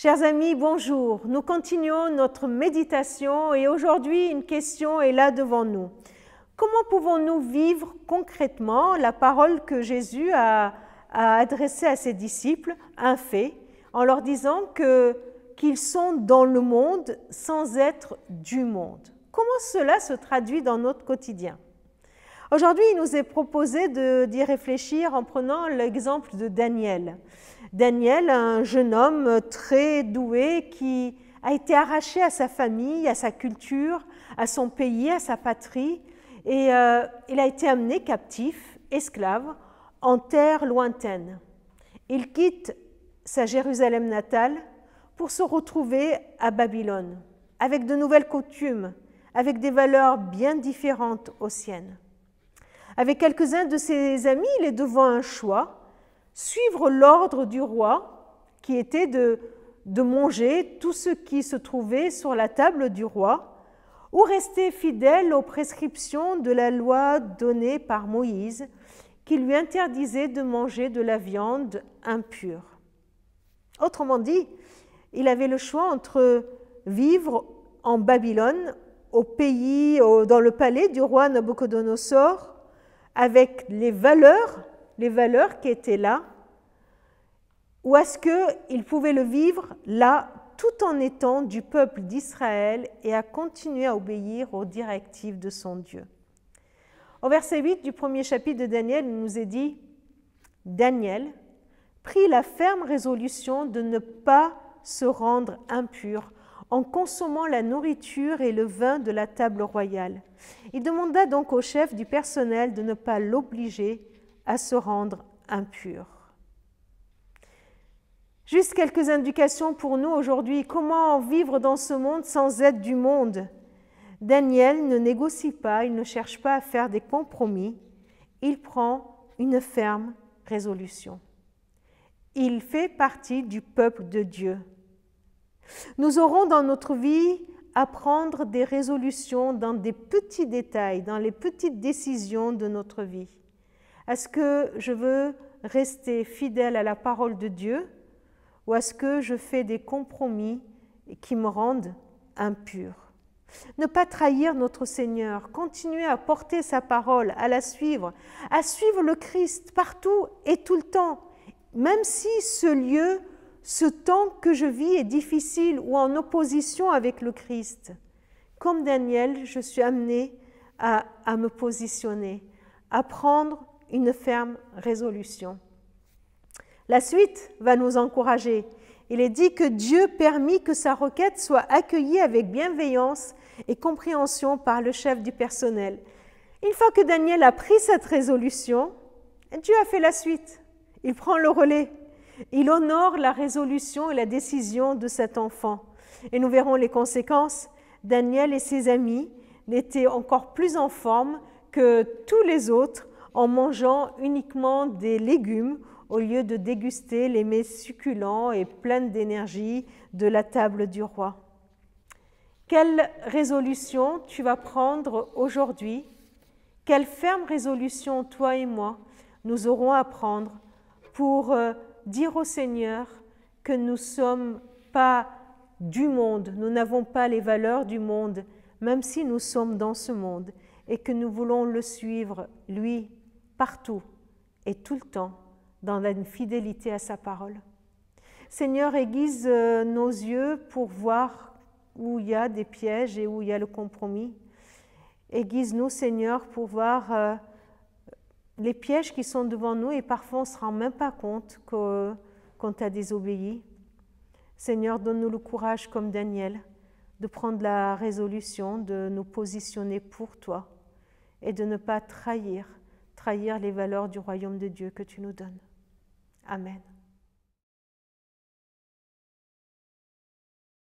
Chers amis, bonjour. Nous continuons notre méditation et aujourd'hui une question est là devant nous. Comment pouvons-nous vivre concrètement la parole que Jésus a adressée à ses disciples, un fait, en leur disant qu'ils sont dans le monde sans être du monde? Comment cela se traduit dans notre quotidien? Aujourd'hui, il nous est proposé d'y réfléchir en prenant l'exemple de Daniel. Daniel, un jeune homme très doué qui a été arraché à sa famille, à sa culture, à son pays, à sa patrie, et il a été amené captif, esclave, en terre lointaine. Il quitte sa Jérusalem natale pour se retrouver à Babylone, avec de nouvelles coutumes, avec des valeurs bien différentes aux siennes. Avec quelques-uns de ses amis, il est devant un choix: suivre l'ordre du roi, qui était de manger tout ce qui se trouvait sur la table du roi, ou rester fidèle aux prescriptions de la loi donnée par Moïse, qui lui interdisait de manger de la viande impure. Autrement dit, il avait le choix entre vivre en Babylone, au pays, dans le palais du roi Nabuchodonosor, avec les valeurs qui étaient là, ou est-ce qu'il pouvait le vivre là, tout en étant du peuple d'Israël et à continuer à obéir aux directives de son Dieu. Au verset 8 du premier chapitre de Daniel, il nous est dit « Daniel prit la ferme résolution de ne pas se rendre impur en consommant la nourriture et le vin de la table royale. Il demanda donc au chef du personnel de ne pas l'obliger à se rendre impur. » Juste quelques indications pour nous aujourd'hui. Comment vivre dans ce monde sans être du monde? Daniel ne négocie pas, il ne cherche pas à faire des compromis. Il prend une ferme résolution. Il fait partie du peuple de Dieu. Nous aurons dans notre vie à prendre des résolutions dans des petits détails, dans les petites décisions de notre vie. Est-ce que je veux rester fidèle à la parole de Dieu ou est-ce que je fais des compromis qui me rendent impur? Ne pas trahir notre Seigneur, continuer à porter sa parole, à la suivre, à suivre le Christ partout et tout le temps, même si ce lieu, ce temps que je vis est difficile ou en opposition avec le Christ. Comme Daniel, je suis amenée à me positionner, à prendre une ferme résolution. La suite va nous encourager. Il est dit que Dieu permit que sa requête soit accueillie avec bienveillance et compréhension par le chef du personnel. Une fois que Daniel a pris cette résolution, Dieu a fait la suite. Il prend le relais. Il honore la résolution et la décision de cet enfant. Et nous verrons les conséquences. Daniel et ses amis étaient encore plus en forme que tous les autres en mangeant uniquement des légumes au lieu de déguster les mets succulents et pleins d'énergie de la table du roi. Quelle résolution tu vas prendre aujourd'hui? Quelle ferme résolution, toi et moi, nous aurons à prendre pour dire au Seigneur que nous ne sommes pas du monde, nous n'avons pas les valeurs du monde, même si nous sommes dans ce monde, et que nous voulons le suivre, lui, partout et tout le temps, dans la fidélité à sa parole. Seigneur, aiguise nos yeux pour voir où il y a des pièges et où il y a le compromis. Aiguise-nous, Seigneur, pour voir les pièges qui sont devant nous et parfois on ne se rend même pas compte qu'on t'a désobéi. Seigneur, donne-nous le courage comme Daniel de prendre la résolution de nous positionner pour toi et de ne pas trahir les valeurs du royaume de Dieu que tu nous donnes. Amen.